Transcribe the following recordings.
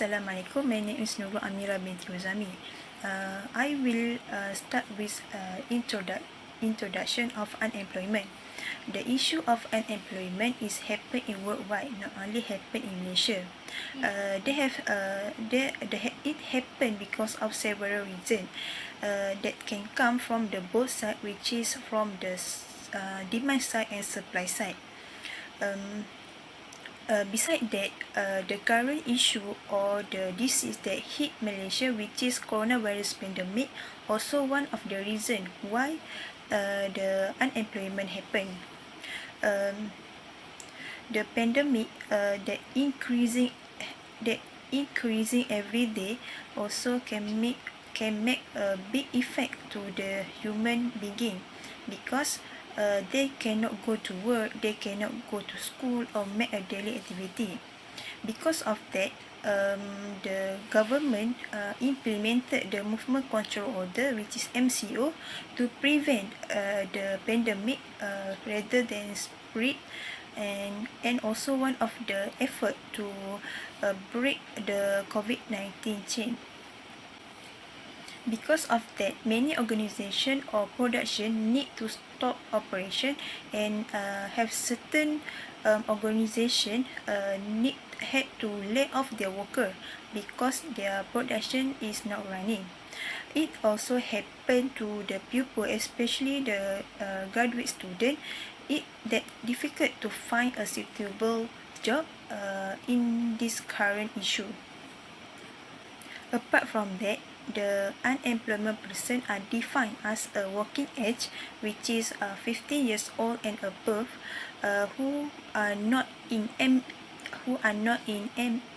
Assalamualaikum. My name is Nurul Amira binti Uzami. I will start with introduction of unemployment. The issue of unemployment is happening worldwide, not only happen in Malaysia. It happened because of several reasons that can come from the both side, which is from the demand side and supply side. Besides that, the current issue or the disease that hit Malaysia, which is coronavirus pandemic, also one of the reason why the unemployment happened. The pandemic that increasing every day also can make a big effect to the human being, because they cannot go to work, they cannot go to school or make a daily activity. Because of that, the government implemented the movement control order, which is MCO, to prevent the pandemic rather than spread, and also one of the effort to break the COVID-19 chain. Because of that, many organization or production need to stop operation, and have certain organization had to lay off their worker because their production is not running. It also happened to the pupil, especially the graduate student. It that difficult to find a suitable job in this current issue. Apart from that, the unemployment person are defined as a working age, which is 50 years old and above, who are not in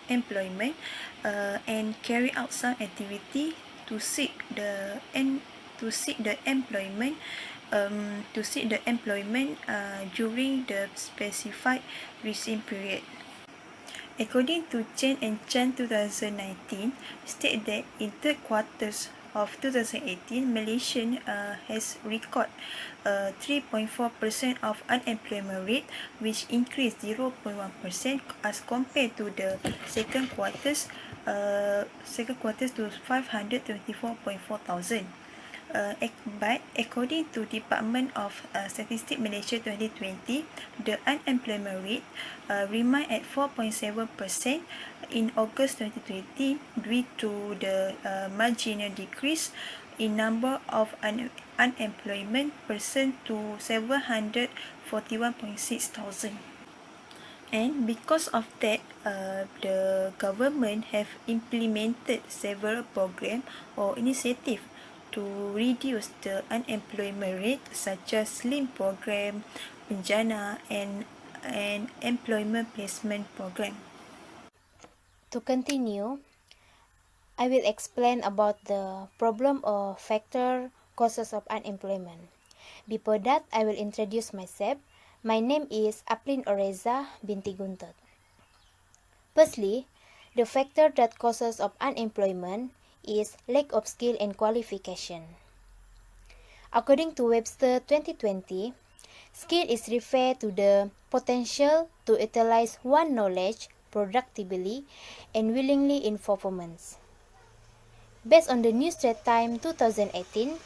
employment, and carry out some activity to seek the employment during the specified recent period. According to Chen and Chan 2019, state that in third quarters of 2018, Malaysia has recorded 3.4% of unemployment rate, which increased 0.1% as compared to the second quarters to 524,400. But according to Department of Statistics Malaysia 2020, the unemployment rate remained at 4.7% in August 2020 due to the marginal decrease in number of unemployment person to 741,600. And because of that, the government have implemented several programs or initiatives to reduce the unemployment rate, such as SLIM program, Penjana, and employment placement program. To continue, I will explain about the problem or factor causes of unemployment. Before that, I will introduce myself. My name is Aplin Oreza binti Guntot. Firstly, the factor that causes of unemployment is lack of skill and qualification. According to Webster 2020, skill is referred to the potential to utilize one knowledge productively and willingly in performance. Based on the New Straits Times 2018,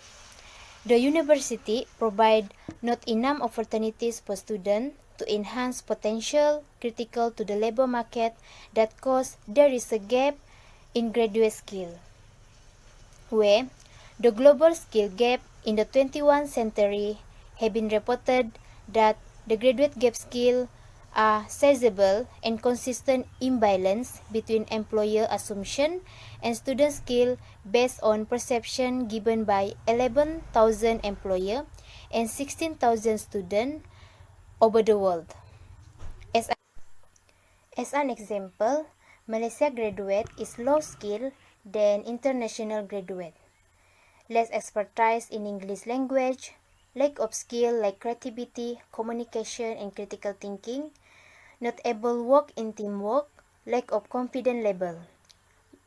the university provide not enough opportunities for students to enhance potential critical to the labor market that cause there is a gap in graduate skill, where the global skill gap in the 21st century have been reported that the graduate gap skill are sizable and consistent imbalance between employer assumption and student skill based on perception given by 11,000 employer and 16,000 students over the world. As an example, Malaysia graduate is low skill than international graduate. Less expertise in English language, lack of skill like creativity, communication, and critical thinking, not able work in teamwork, lack of confidence level,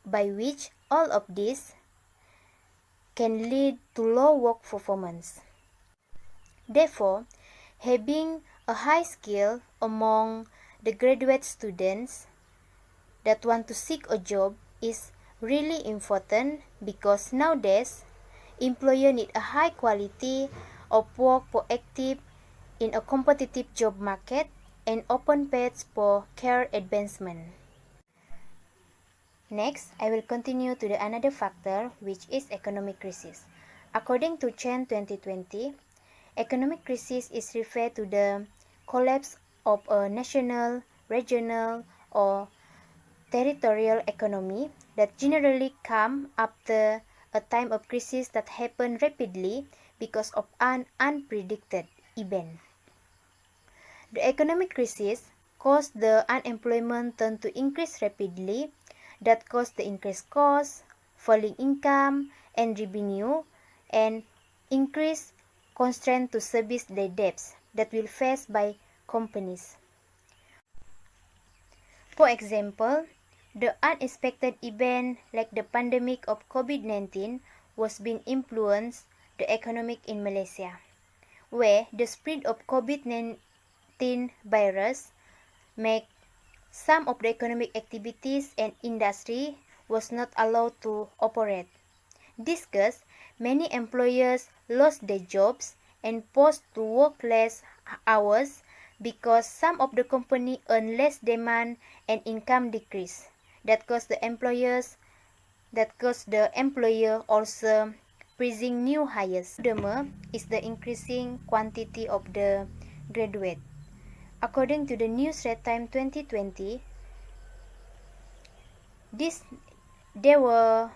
by which all of this can lead to low work performance. Therefore, having a high skill among the graduate students that want to seek a job is really important because nowadays employer need a high quality of work proactive in a competitive job market and open paths for career advancement. Next, I will continue to the another factor which is economic crisis. According to Chen 2020, economic crisis is referred to the collapse of a national, regional, or territorial economy that generally come after a time of crisis that happen rapidly because of an unpredicted event. The economic crisis caused the unemployment turn to increase rapidly, that caused the increased cost, falling income and revenue, and increased constraint to service their debts that will faced by companies. For example, the unexpected event like the pandemic of COVID-19 was being influenced the economic in Malaysia, where the spread of COVID-19 virus make some of the economic activities and industry was not allowed to operate. This caused many employers lost their jobs and forced to work less hours because some of the company earn less demand and income decrease. That caused the employer also freezing new hires. Furthermore, is the increasing quantity of the graduate. According to the News Red Time 2020, they were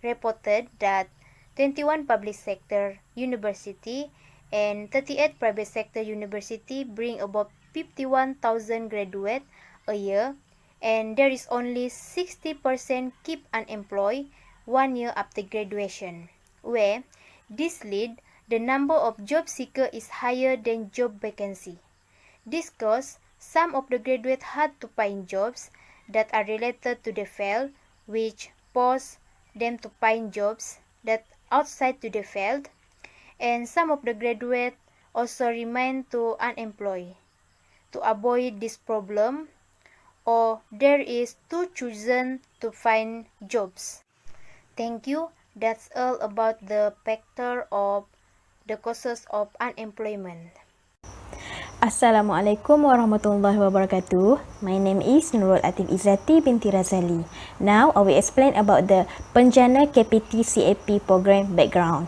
reported that 21 public sector university and 38 private sector university bring about 51,000 graduates a year, and there is only 60% keep unemployed 1 year after graduation, where this lead the number of job seeker is higher than job vacancy. This caused some of the graduates had to find jobs that are related to the field, which forced them to find jobs that outside to the field, and some of the graduates also remain to unemployed. To avoid this problem, or there is two chosen to find jobs. Thank you. That's all about the factor of the causes of unemployment. Assalamualaikum warahmatullahi wabarakatuh. My name is Nurul Atif Izzati binti Razali. Now I will explain about the Penjana KPT CAP program background.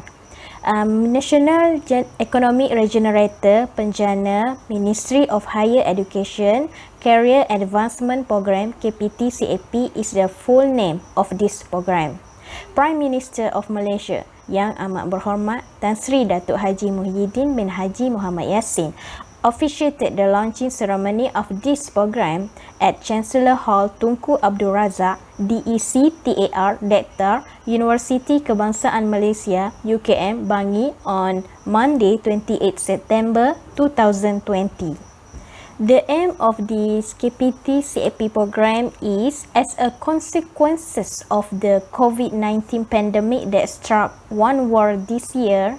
National Economic Regenerator Penjana Ministry of Higher Education Career Advancement Program KPT CAP is the full name of this program. Prime Minister of Malaysia Yang Amat Berhormat Tan Sri Datuk Haji Muhyiddin bin Haji Muhammad Yassin officiated the launching ceremony of this program at Chancellor Hall Tunku Abdul Razak, DEC TAR Director, Universiti Kebangsaan Malaysia, UKM, Bangi on Monday 28 September 2020. The aim of this KPT CAP program is as a consequence of the COVID-19 pandemic that struck one world this year,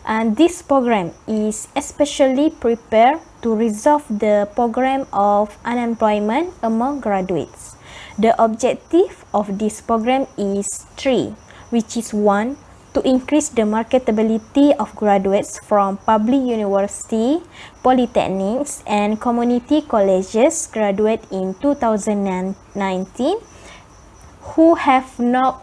and this program is especially prepared to resolve the problem of unemployment among graduates. The objective of this program is three, which is 1. To increase the marketability of graduates from public university, polytechnics and community colleges graduate in 2019 who have not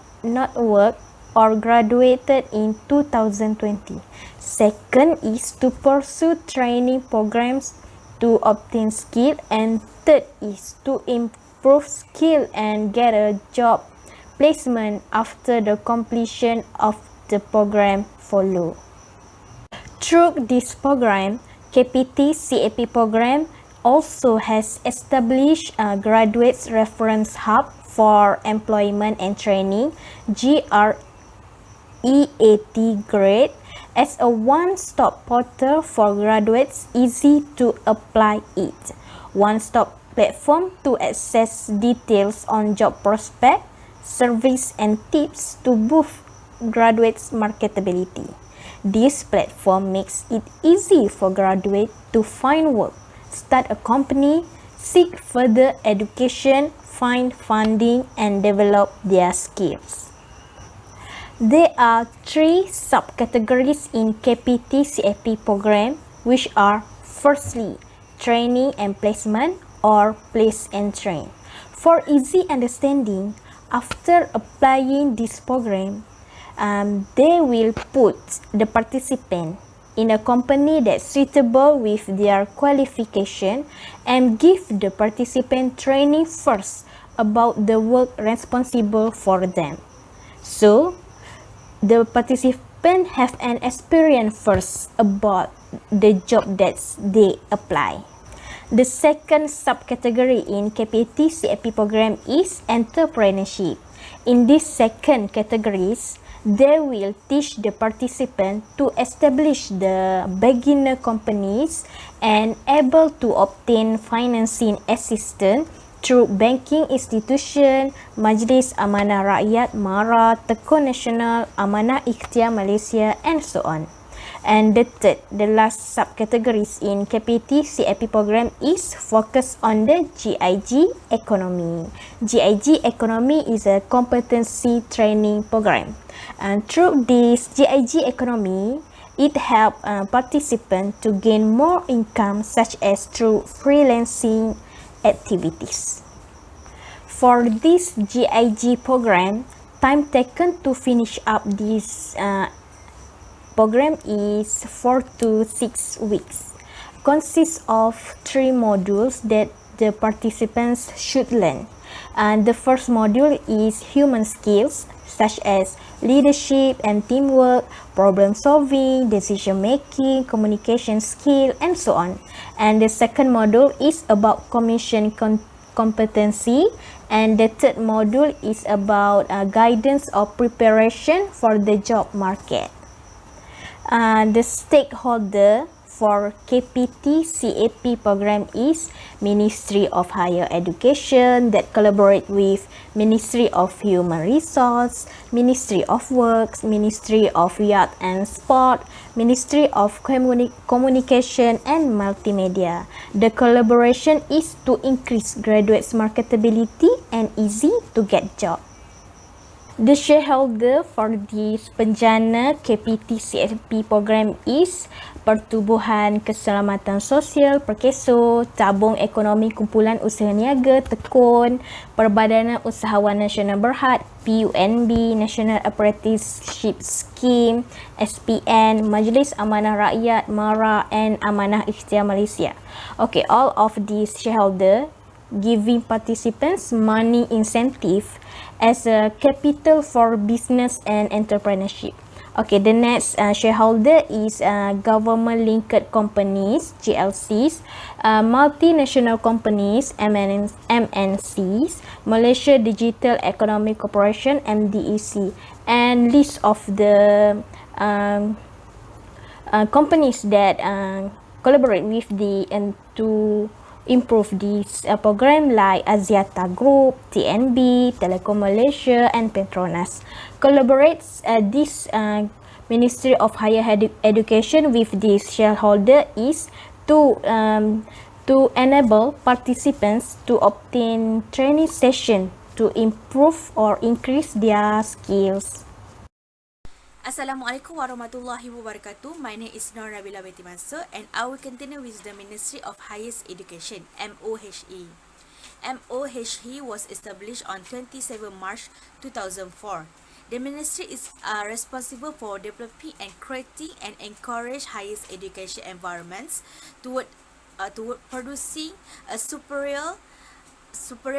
worked or graduated in 2020. Second is to pursue training programs to obtain skill, and third is to improve skill and get a job placement after the completion of the program follow. Through this program, KPT CAP program also has established a Graduates Reference Hub for Employment and Training GREAT grade as a one-stop portal for graduates, easy to apply it. One-stop platform to access details on job prospect, service and tips to boost graduates' marketability. This platform makes it easy for graduates to find work, start a company, seek further education, find funding and develop their skills. There are three subcategories in KPT-CAP program, which are firstly, training and placement or place and train. For easy understanding, after applying this program, they will put the participant in a company that's suitable with their qualification and give the participant training first about the work responsible for them. So, the participant have an experience first about the job that they apply. The second subcategory in KPT-CAP program is entrepreneurship. In these second categories, they will teach the participant to establish the beginner companies and able to obtain financing assistance through banking institution, Majlis Amanah Rakyat, MARA, Tekun Nasional, Amanah Ikhtiar Malaysia, and so on. And the third, the last subcategories in KPT-CAP program is focus on the GIG economy. GIG economy is a competency training program. And through this GIG economy, it helps participants to gain more income such as through freelancing activities. For this GIG program, time taken to finish up this program is 4 to 6 weeks. Consists of 3 modules that the participants should learn. And the first module is human skills such as leadership and teamwork, problem solving, decision making, communication skill, and so on. And the second module is about commission competency, and the third module is about guidance or preparation for the job market. The stakeholder for KPT-CAP program is Ministry of Higher Education that collaborate with Ministry of Human Resource, Ministry of Works, Ministry of Youth and Sport, Ministry of Communication and Multimedia. The collaboration is to increase graduates' marketability and easy to get job. The shareholder for this penjana KPT-CAP program is Pertubuhan Keselamatan Sosial Perkeso, Tabung Ekonomi Kumpulan Usaha Niaga Tekun, Perbadanan Usahawan Nasional Berhad, PUNB, National Apprenticeship Scheme, SPN, Majlis Amanah Rakyat, MARA, and Amanah Ikhtiar Malaysia. Okay, all of these shareholder giving participants money incentive as a capital for business and entrepreneurship. Okay, the next shareholder is government-linked companies, GLCs, multinational companies, MNCs, Malaysia Digital Economic Corporation, MDEC, and list of the companies that collaborate with the and to improve this program like Axiata Group, TNB, Telekom Malaysia, and Petronas. Collaborates this Ministry of Higher Education with this shareholder is to enable participants to obtain training session to improve or increase their skills. Assalamualaikum warahmatullahi wabarakatuh. My name is Nur Nabila Binti Mansur and I will continue with the Ministry of Higher Education, MOHE. MOHE was established on 27 March 2004. The ministry is responsible for developing and creating and encourage higher education environments toward producing a superior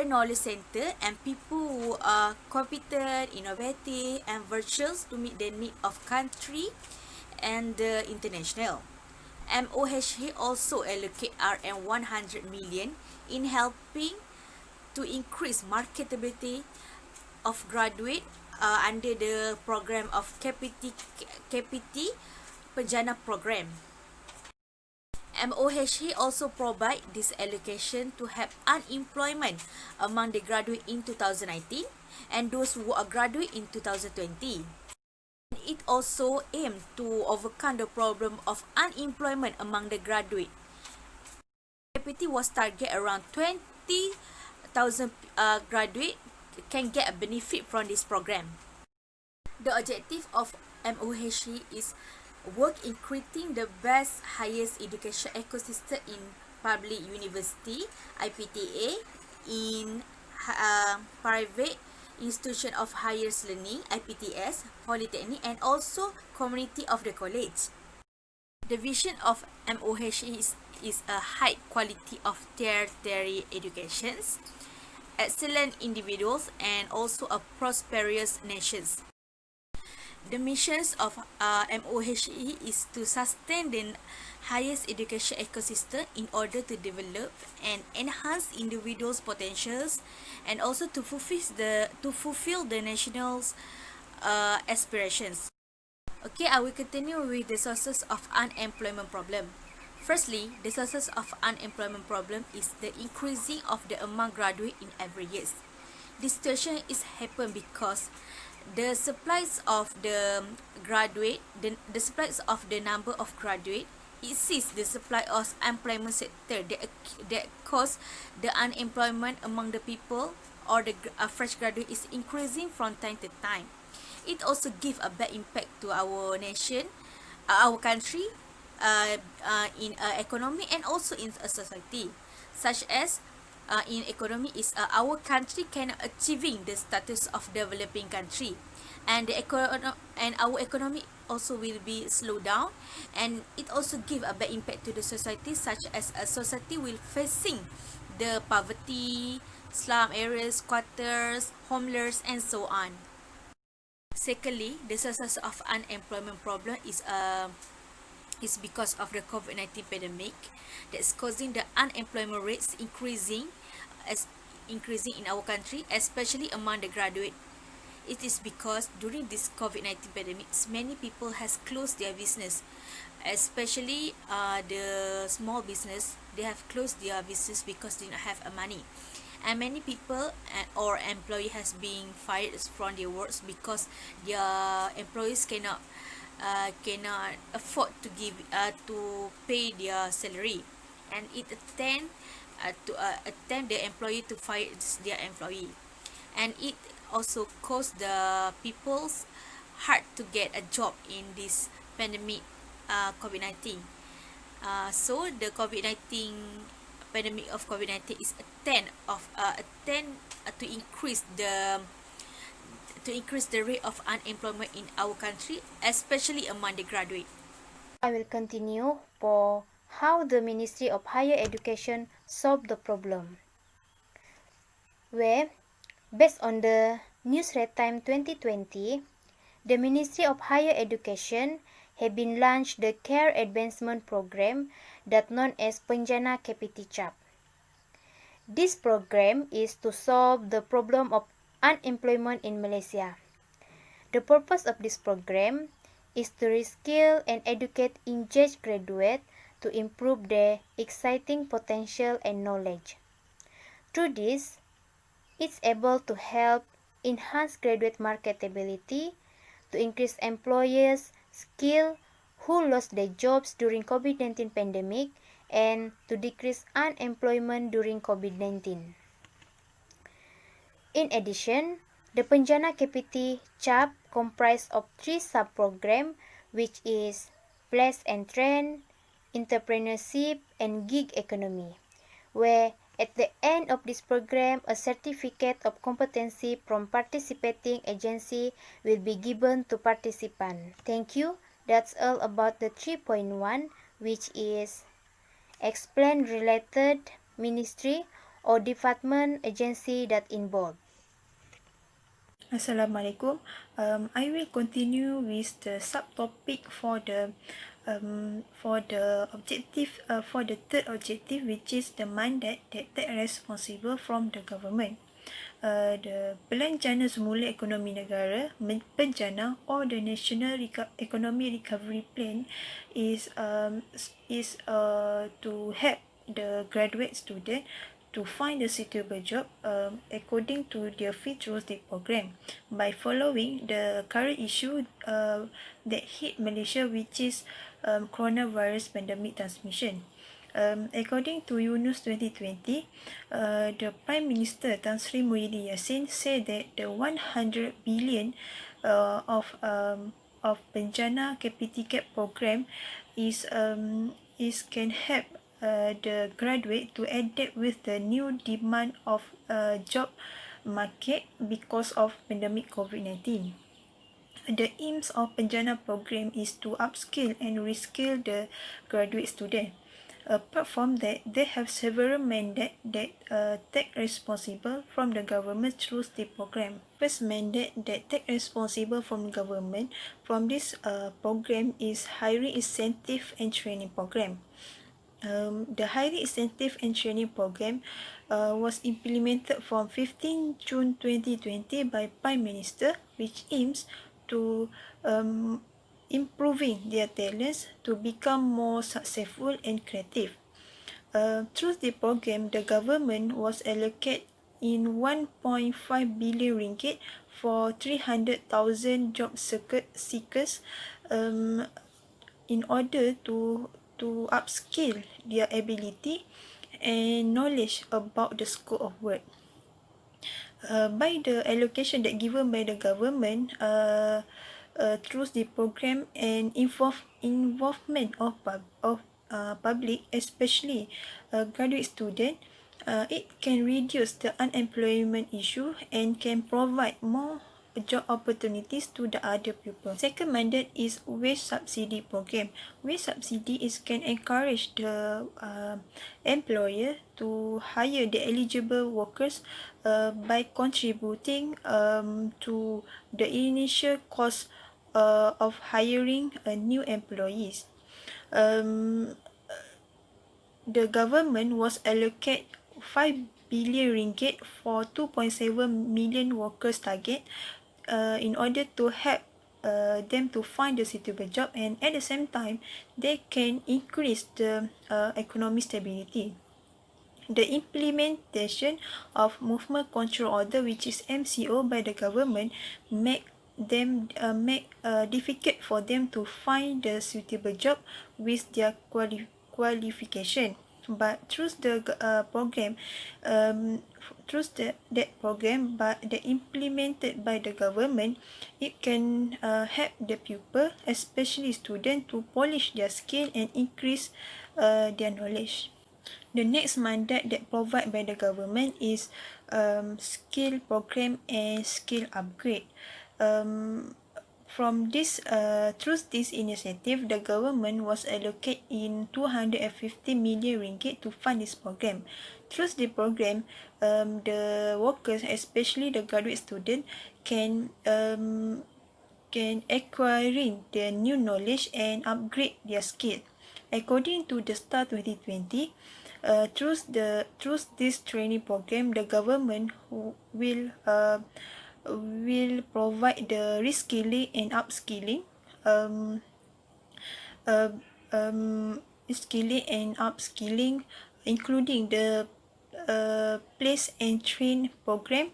knowledge center and people who are competent, innovative, and virtuous to meet the need of country and the international. MOHE also allocate RM 100 million in helping to increase marketability of graduate under the program of KPT Penjana program. MOHE also provide this allocation to help unemployment among the graduate in 2019 and those who are graduate in 2020. It also aims to overcome the problem of unemployment among the graduate. KPT was target around 20,000 graduate can get a benefit from this program. The objective of MOHE is work in creating the best highest education ecosystem in public university, IPTA, in private institution of higher learning, IPTS, polytechnic, and also community of the college. The vision of MOHE is a high quality of tertiary educations, excellent individuals, and also a prosperous nations. The missions of MOHE is to sustain the highest education ecosystem in order to develop and enhance individuals' potentials, and also to fulfill the national's aspirations. Okay, I will continue with the sources of unemployment problem. Firstly, the sources of unemployment problem is the increasing of the amount graduate in every year. This situation is happen because the supplies of the supplies of the number of graduate exceeds the supply of employment sector that cause the unemployment among the people or the fresh graduate is increasing from time to time. It also give a bad impact to our nation, our country, in economy and also in a society, such as in economy is our country cannot achieving the status of developing country, and and our economy also will be slowed down, and it also give a bad impact to the society, such as a society will facing the poverty, slum areas, squatters, homeless, and so on. Secondly, the sources of unemployment problem is because of the COVID-19 pandemic that's causing the unemployment rates increasing in our country, especially among the graduate. It is because during this COVID-19 pandemic, many people has closed their business, especially the small business. They have closed their business because they don't have money, and many people or employee has been fired from their works because their employees cannot afford to pay their salary, and it attempt the employee to fire their employee, and it also caused the people's hard to get a job in this pandemic, COVID-19. So the pandemic of COVID-19 is attempt to increase the rate of unemployment in our country, especially among the graduate. I will continue for how the Ministry of Higher Education solved the problem, where, based on the Newsread Time 2020, the Ministry of Higher Education have been launched the Care Advancement Program that known as Penjana KPT CHAP. This program is to solve the problem of unemployment in Malaysia. The purpose of this program is to reskill and educate engaged graduates to improve their exciting potential and knowledge. Through this, it's able to help enhance graduate marketability, to increase employers' skill who lost their jobs during COVID-19 pandemic, and to decrease unemployment during COVID-19. In addition, the Penjana KPT CHAP comprised of 3 sub-programs, which is Place and Trend, Entrepreneurship, and Gig Economy, where at the end of this program, a certificate of competency from participating agency will be given to participant. Thank you. That's all about the 3.1, which is explain related ministry or department agency that involved. Assalamualaikum. I will continue with the subtopic for the objective for the third objective, which is the mandate that responsible from the government. The Pelanjana Semula Ekonomi Negara Penjana or the National Economy Recovery Plan is to help the graduate student to find a suitable job according to their futuristic program by following the current issue that hit Malaysia, which is coronavirus pandemic transmission. According to Yunus 2020, the Prime Minister Tan Sri Muhyiddin Yassin said that the 100 billion of Bencana KPT Cap program is can help the graduate to adapt with the new demand of job market because of pandemic COVID-19. The aims of Penjana program is to upskill and reskill the graduate student. Apart from that, they have several mandates that take responsible from the government through the program. First mandate that take responsible from government from this program is hiring incentive and training program. The hiring incentive and training program was implemented from 15 June 2020 by Prime Minister, which aims to improving their talents to become more successful and creative. Through the program, the government was allocated in 1.5 billion ringgit for 300,000 job seekers in order to upskill their ability and knowledge about the scope of work. By the allocation that given by the government through the program and involvement of public, especially graduate student, it can reduce the unemployment issue and can provide more job opportunities to the other people. Second mandate is wage subsidy program. Wage subsidy is can encourage the employer to hire the eligible workers by contributing to the initial cost of hiring new employees. The government was allocated 5 billion ringgit for 2.7 million workers target in order to help them to find a suitable job, and at the same time they can increase the economic stability. The implementation of movement control order, which is MCO, by the government make difficult for them to find the suitable job with their qualification. But through the program, that program, but the implemented by the government, it can help the pupil, especially students, to polish their skill and increase their knowledge. The next mandate that provided by the government is skill program and skill upgrade. From this, through this initiative, the government was allocated in 250 million ringgit to fund this program. Through the program, the workers, especially the graduate student, can acquiring the new knowledge and upgrade their skill. According to the STAR 2020, through this training program, the government will provide the reskilling and upskilling, including the place and train program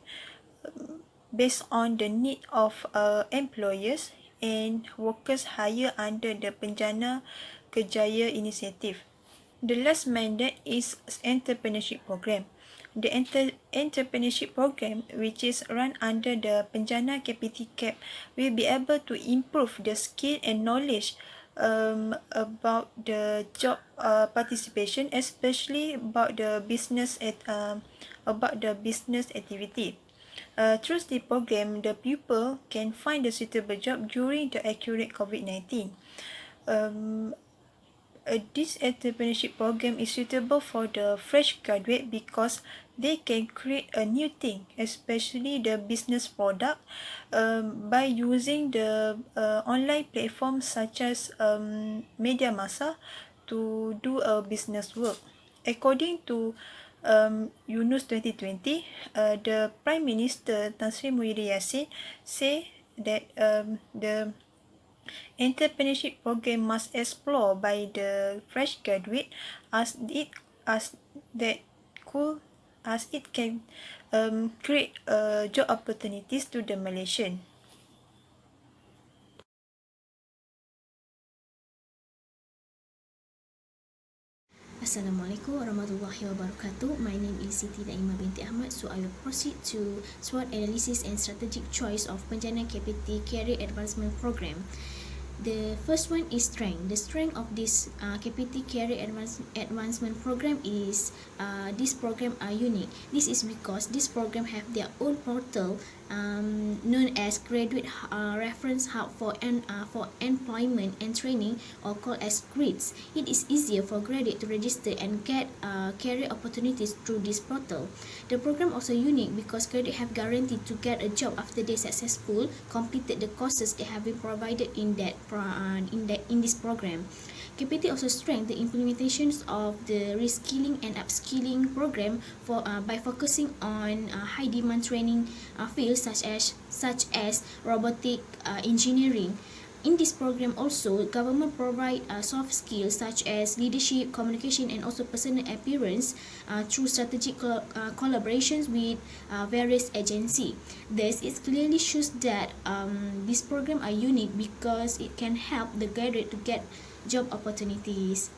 based on the need of employers and workers hired under the Penjana Kerjaya initiative. The last mandate is entrepreneurship program. The entrepreneurship program, which is run under the Penjana KPT Cap, will be able to improve the skill and knowledge about the job participation, especially about the business activity. Through the program, the pupil can find a suitable job during the accurate COVID-19. This entrepreneurship program is suitable for the fresh graduate because they can create a new thing, especially the business product, by using the online platforms such as media massa to do a business work. According to Yunus 2020, the Prime Minister Tan Sri Muhyiddin Yassin say that the entrepreneurship program must explore by the fresh graduate as it can create job opportunities to the Malaysian. Assalamualaikum warahmatullahi wabarakatuh. My name is Siti Naimah binti Ahmad. So I will proceed to SWOT analysis and strategic choice of Penjana KPT Career Advancement Program. The first one is strength. The strength of this KPT Career Advancement Program is this program are unique. This is because this program have their own portal known as Graduate Reference Hub for employment and training, or called as GRIDS. It is easier for graduate to register and get career opportunities through this portal. The program also unique because graduate have guaranteed to get a job after they successful completed the courses they have been provided in this program. KPT also strengthened the implementations of the reskilling and upskilling program by focusing on high demand training fields such as robotic engineering. In this program also, government provide soft skills such as leadership, communication, and also personal appearance through strategic collaborations with various agencies. Thus, it clearly shows that this program are unique because it can help the graduate to get job opportunities.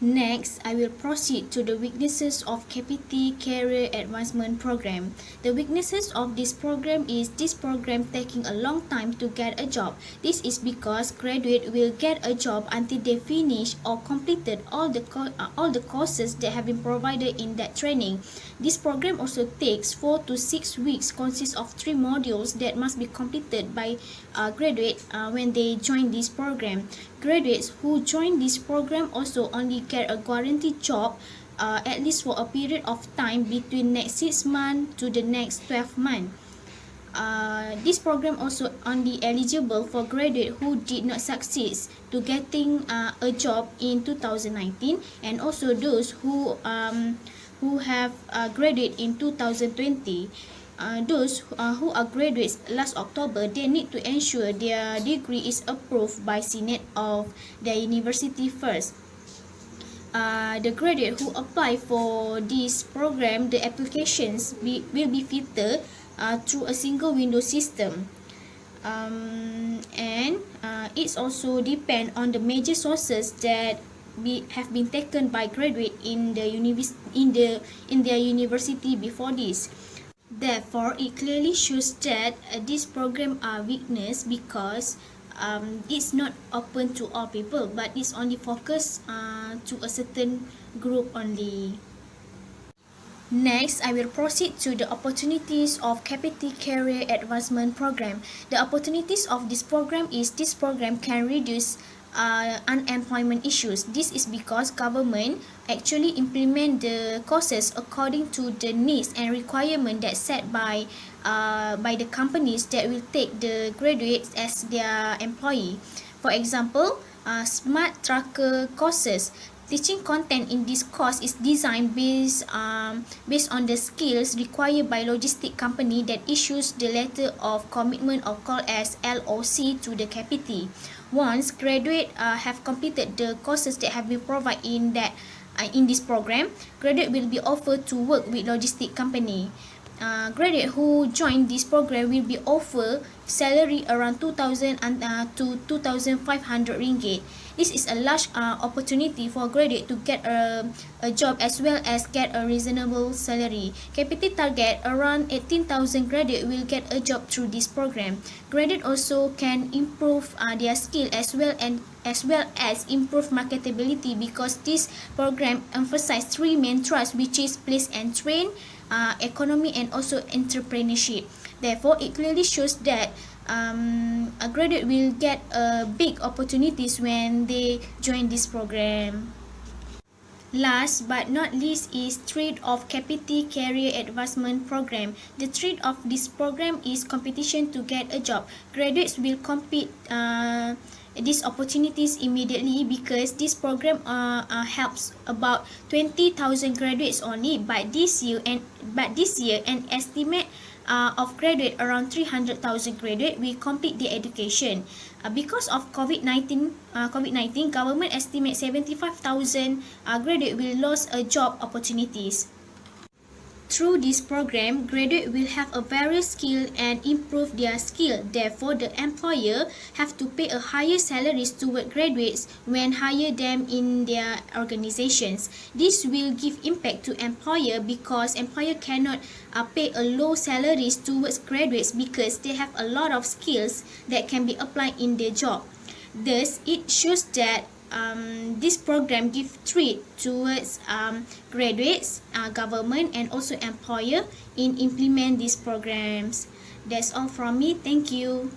Next, I will proceed to the weaknesses of KPT Career Advancement Program. The weaknesses of this program is this program taking a long time to get a job. This is because graduate will get a job until they finish or completed all the courses that have been provided in that training. This program also takes 4 to 6 weeks, consists of 3 modules that must be completed by graduate when they join this program. Graduates who join this program also only get a guaranteed job at least for a period of time between next 6 months to the next 12 months. This program also only eligible for graduate who did not succeed to getting a job in 2019, and also those who have graduate in 2020. Those who are graduates last October, they need to ensure their degree is approved by Senate of their university first. The graduate who apply for this program, the applications will be filtered through a single window system. And it's also depend on the major sources that have been taken by graduate in their university before this. Therefore, it clearly shows that this program are weakness because it's not open to all people, but it's only focused to a certain group only. Next, I will proceed to the opportunities of KPT Career Advancement Program. The opportunities of this program is this program can reduce unemployment issues. This is because government actually implement the courses according to the needs and requirement that set by the companies that will take the graduates as their employee. For example, smart tracker courses. Teaching content in this course is designed based on the skills required by logistic company that issues the letter of commitment, or called as LOC, to the KPT. Once graduate have completed the courses that have been provided in this program, graduate will be offered to work with logistic company. Graduate who join this program will be offered salary around 2,000 to 2,500 ringgit. This is a large opportunity for graduate to get a job as well as get a reasonable salary. KPT target around 18,000 graduate will get a job through this program. Graduate also can improve their skill as well as improve marketability, because this program emphasize 3 main thrusts, which is place and train, economy, and also entrepreneurship. Therefore, it clearly shows that a graduate will get big opportunities when they join this program. Last but not least is threat of KPT Career Advancement Program. The threat of this program is competition to get a job. Graduates will compete these opportunities immediately because this program helps about 20,000 graduates only. But this year an estimate of graduate around 300,000 graduate will complete the education. Because of COVID-19, government estimates 75,000 graduate will lose job opportunities. Through this program, graduates will have a various skill and improve their skill. Therefore, the employer have to pay a higher salaries toward graduates when hire them in their organizations. This will give impact to employer because employer cannot pay a low salaries towards graduates because they have a lot of skills that can be applied in their job. Thus, it shows that this program give treat towards graduates, government and also employer in implement these programs. That's all from me. Thank you.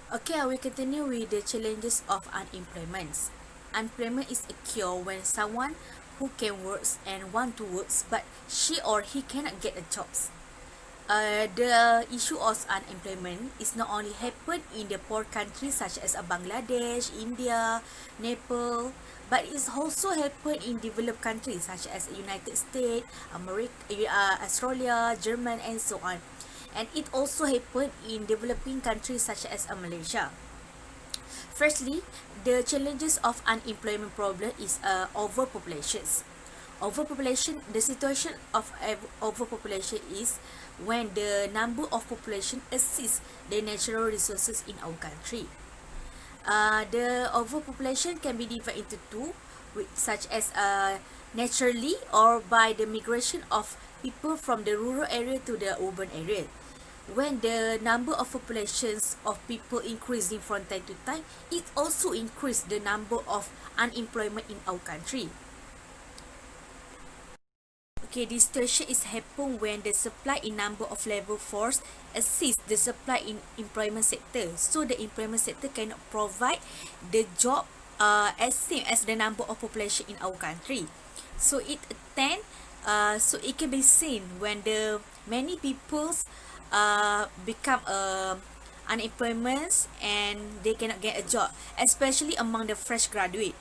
Okay, I will continue with the challenges of unemployment. Unemployment is a cure when someone who can work and want to work but she or he cannot get a job. The issue of unemployment is not only happen in the poor countries such as Bangladesh, India, Nepal, but it's also happen in developed countries such as United States, America, Australia, Germany, and so on. And it also happen in developing countries such as Malaysia. Firstly, the challenges of unemployment problem is overpopulations. Overpopulation, the situation of overpopulation is when the number of population exceeds the natural resources in our country. The overpopulation can be divided into two, such as naturally or by the migration of people from the rural area to the urban area. When the number of populations of people increasing from time to time, it also increase the number of unemployment in our country. Okay, this situation is happen when the supply in number of labor force exceeds the supply in employment sector. So the employment sector cannot provide the job as same as the number of population in our country. So it can be seen when the many peoples become unemployment and they cannot get a job, especially among the fresh graduate,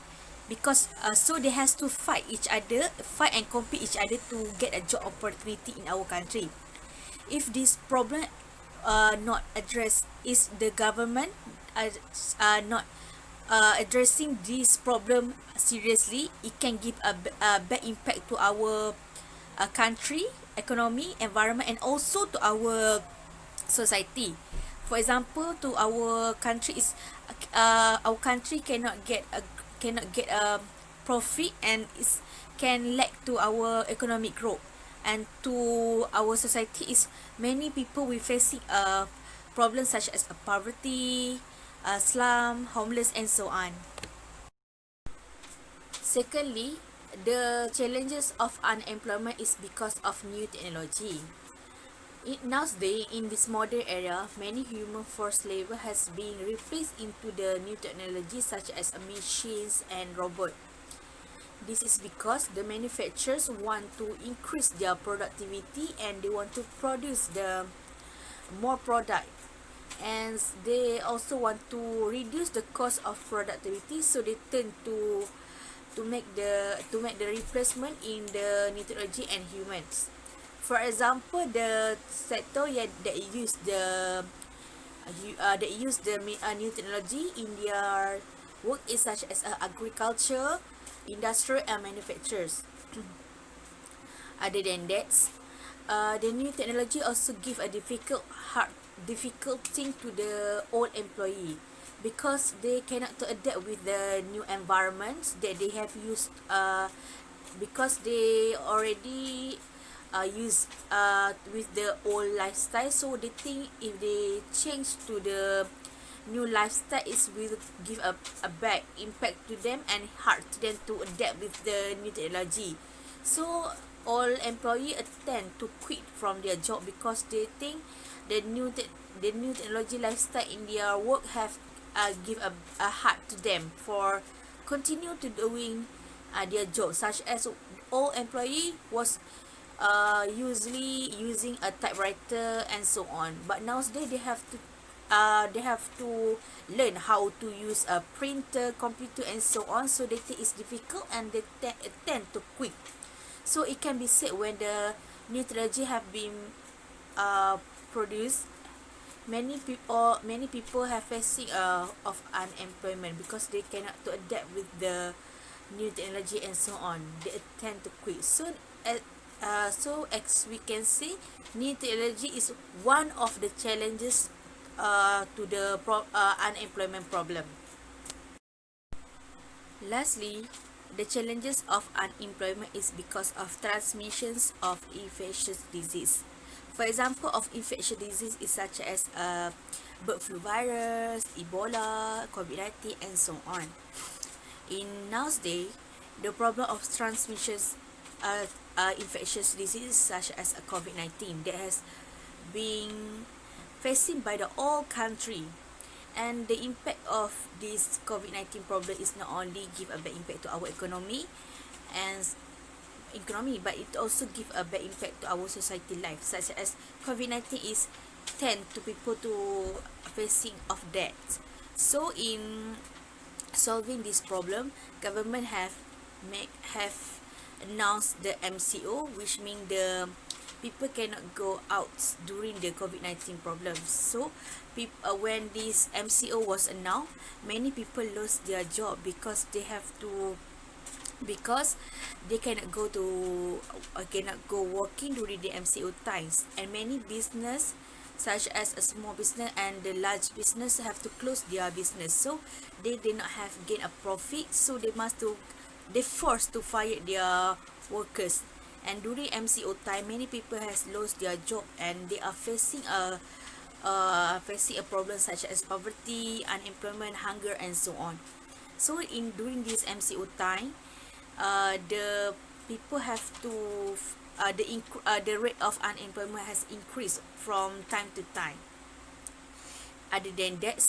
because so they has to fight and compete each other to get a job opportunity in our country. If this problem not addressed, is the government not addressing this problem seriously, it can give a bad impact to our country economy, environment, and also to our society. For example, to our country is our country cannot get a profit, and is can lack to our economic growth, and to our society is many people we facing problems such as poverty, slum, homeless, and so on. Secondly, the challenges of unemployment is because of new technology. Nowadays, in this modern era, many human force labor has been replaced into the new technology such as machines and robots. This is because the manufacturers want to increase their productivity and they want to produce the more product, and they also want to reduce the cost of productivity, so they tend to make the replacement in the new technology and humans. For example, the sector that use new technology in their work is such as agriculture, industrial, and manufacturers. Other than that, the new technology also give a difficult thing to the old employee, because they cannot to adapt with the new environments that they have used, because they already use with the old lifestyle. So they think if they change to the new lifestyle, it will give a bad impact to them and hard to them to adapt with the new technology. So all employee tend to quit from their job because they think the new technology lifestyle in their work have give a hard to them for continue to doing their job, such as all employee was usually using a typewriter and so on, but nowadays they have to learn how to use a printer, computer, and so on. So they think it's difficult and they tend to quit. So it can be said when the new technology have been produced, many people have facing of unemployment because they cannot to adapt with the new technology and so on. They tend to quit. So So as we can see, new technology is one of the challenges to the unemployment problem. Lastly, the challenges of unemployment is because of transmissions of infectious disease. For example, of infectious disease is such as bird flu virus, Ebola, COVID-19, and so on. In nowadays, the problem of transmissions infectious diseases such as COVID-19 that has been facing by the all country, and the impact of this COVID-19 problem is not only give a bad impact to our and economy, but it also give a bad impact to our society life, such as COVID-19 is tend to people to facing of debt. So in solving this problem, government have announced the MCO, which means the people cannot go out during the COVID-19 problems. So when this MCO was announced, many people lost their job because they cannot go working during the MCO times, and many business such as a small business and the large business have to close their business, so they did not have gain a profit, so they forced to fire their workers. And during MCO time, many people has lost their job and they are facing a problem such as poverty, unemployment, hunger, and so on. So in during this MCO time, the people have to the rate of unemployment has increased from time to time. Other than that,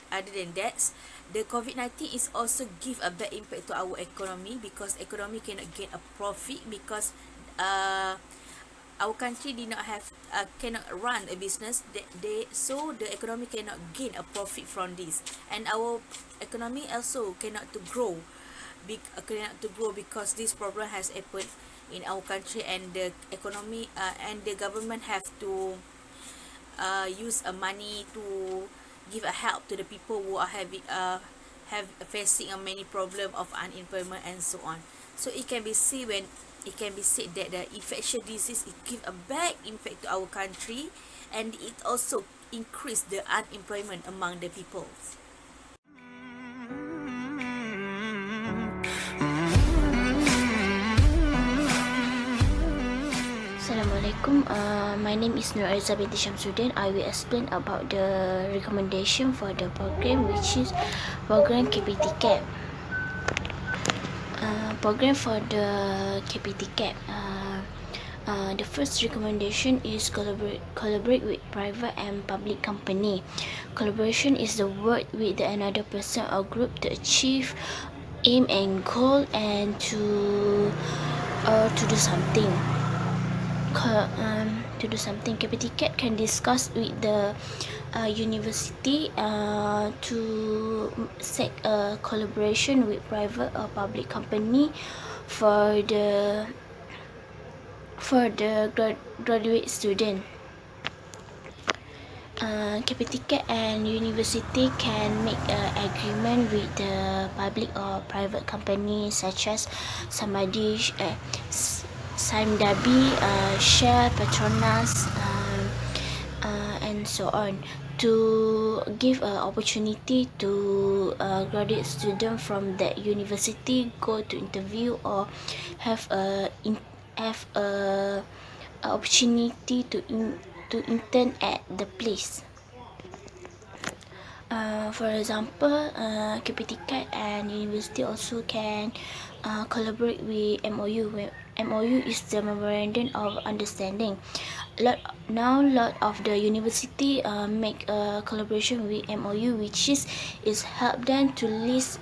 other than that, the COVID-19 is also give a bad impact to our economy, because economy cannot get a profit because our country did not have cannot run a business, so the economy cannot gain a profit from this, and our economy also cannot to grow because this problem has happened in our country, and the economy and the government have to use money to give a help to the people who are have facing a many problem of unemployment and so on. So it can be said that the infectious disease, it give a bad impact to our country, and it also increase the unemployment among the people. Assalamualaikum. My name is Nur Aiza binti Shamsuddin. I will explain about the recommendation for the program, which is program KPT CAP. Program for the KPT CAP. The first recommendation is collaborate with private and public company. Collaboration is the work with another person or group to achieve aim and goal and to do something. KPT CAP can discuss with the university to set a collaboration with private or public company for the graduate student. KPT CAP and university can make an agreement with the public or private company such as Samdabi, Shell, Petronas, and so on, to give an opportunity to graduate student from that university go to interview or have a opportunity to intern at the place. For example, KPT CAP and university also can collaborate with MOU. MOU is the Memorandum of Understanding. Lot of the university make a collaboration with MOU, which is help them to list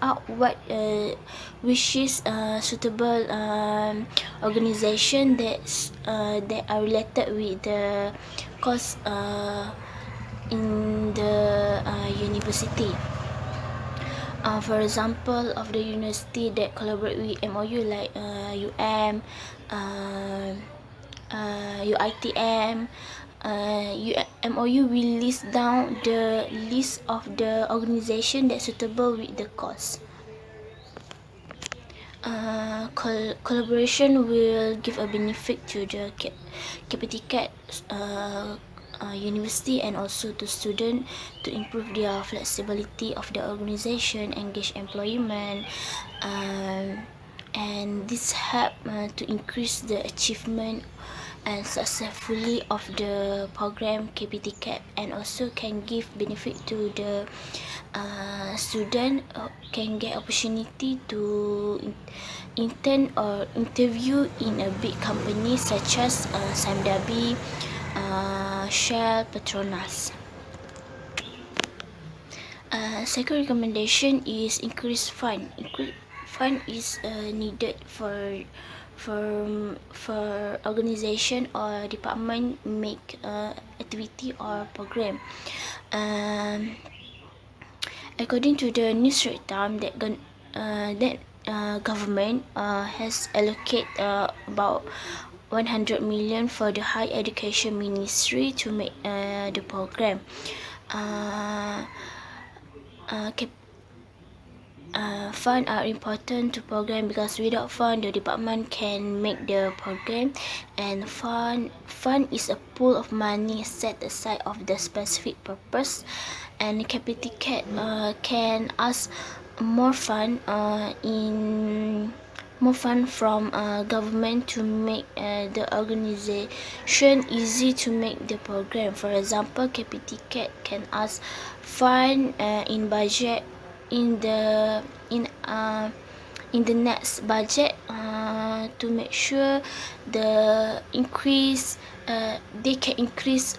out what which is suitable organization that are related with the course in the university. For example, of the university that collaborate with MOU like UiTM, MOU will list down the list of the organization that suitable with the course. collaboration will give a benefit to the KPTCAT university and also to student to improve their flexibility of the organization, engage employment, and this help to increase the achievement and successfully of the program KPTCAT, and also can give benefit to the student can get opportunity to intern or interview in a big company such as Samdabi, Shell, Petronas. Second recommendation is increase fund. Fund is needed for organization or department make activity or program. According to the New Straits Times, that government has allocated about 100 million for the higher education ministry to make the program. Fund are important to program because without fund the department can make the program, and fund is a pool of money set aside of the specific purpose, and KPTCAT can ask more fund from government to make the organization easy to make the program. For example, KPTCAT can ask fund in budget in the next budget to make sure the increase they can increase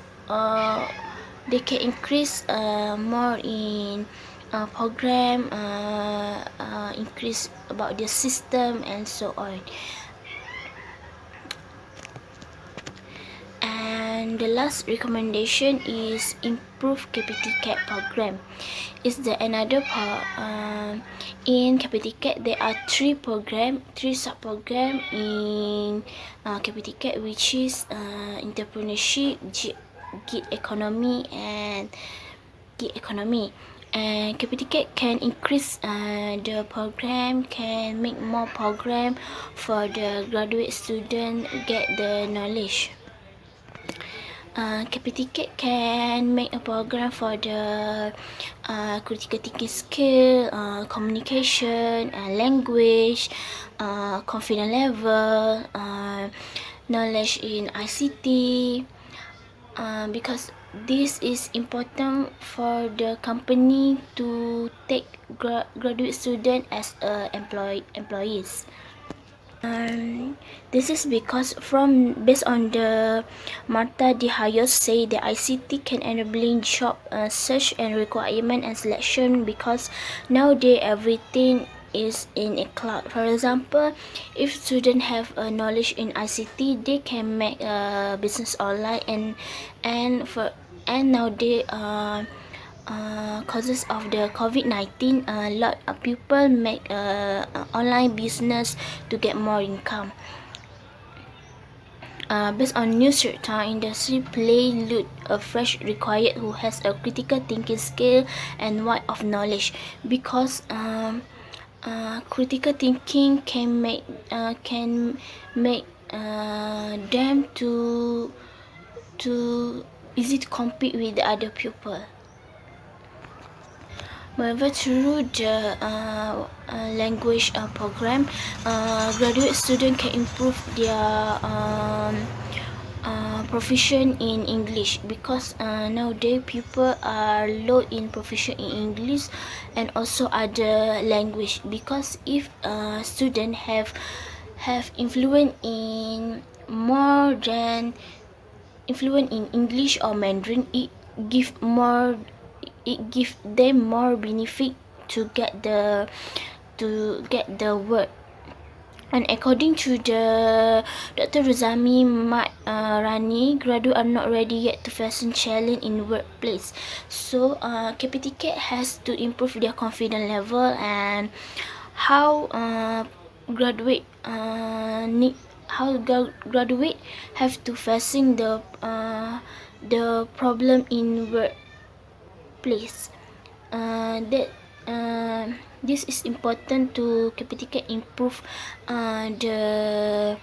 more in program, increase about the system and so on. And the last recommendation is improve KPTCAT program. Is the another in KPTCAT there are three sub-program in KPTCAT, which is entrepreneurship, gig economy, and and KPTCAT can increase the program, can make more program for the graduate student get the knowledge. KPTCAT can make a program for the critical thinking skill, communication, language, confidence level, knowledge in ICT, because this is important for the company to take graduate student as employees. This is because based on the Marta De Hayos say the ICT can enabling job search and requirement and selection, because nowadays everything is in a cloud. For example, if students have a knowledge in ICT, they can make a business online, and nowadays causes of the COVID-19, a lot of people make online business to get more income. Based on New Straits Times, industry play loot a fresh required who has a critical thinking skill and wide of knowledge, because critical thinking can make them to easy to compete with the other people. Moreover, through the language program, graduate students can improve their proficient in English, because nowadays people are low in proficient in English and also other language. Because if students have influent in more than influent in English or Mandarin, it give them more benefit to get the word. And according to the Dr. Ruzami Rani, graduates are not ready yet to face challenge in workplace. So KPTCAT has to improve their confidence level, and how graduate have to facing the problem in workplace. That this is important to KPTK improve the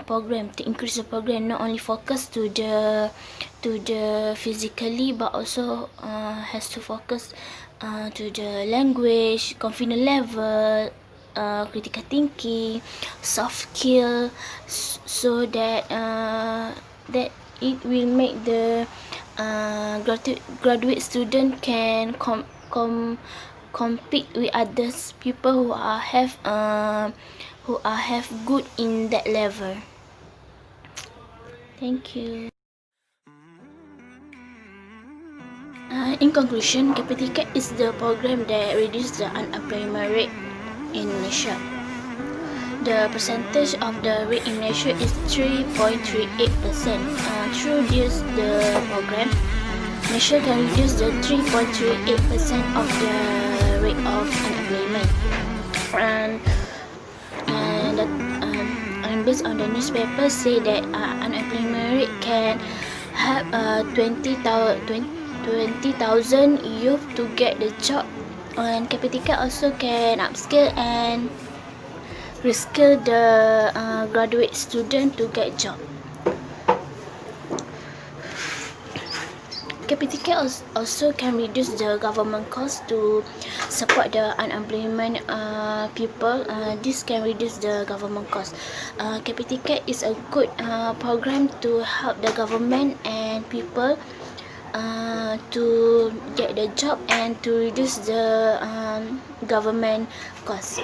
program, to increase the program, not only focus to the physically, but also has to focus to the language, confidence level, critical thinking, soft skill, so that that it will make the graduate student can compete with others people who have good in that level. Thank you. In conclusion, KPTK is the program that reduces the unemployment rate in Malaysia. The percentage of the rate in Malaysia is 3.38%. Through this program, Malaysia can reduce the 3.38% of the rate of unemployment. And based on the newspaper, say that unemployment rate can help 20,000 youth to get the job, and KPTK also can upskill and reskill the graduate student to get job. KPTK also can reduce the government cost to support the unemployment people. This can reduce the government cost. KPTK is a good program to help the government and people to get the job and to reduce the government cost.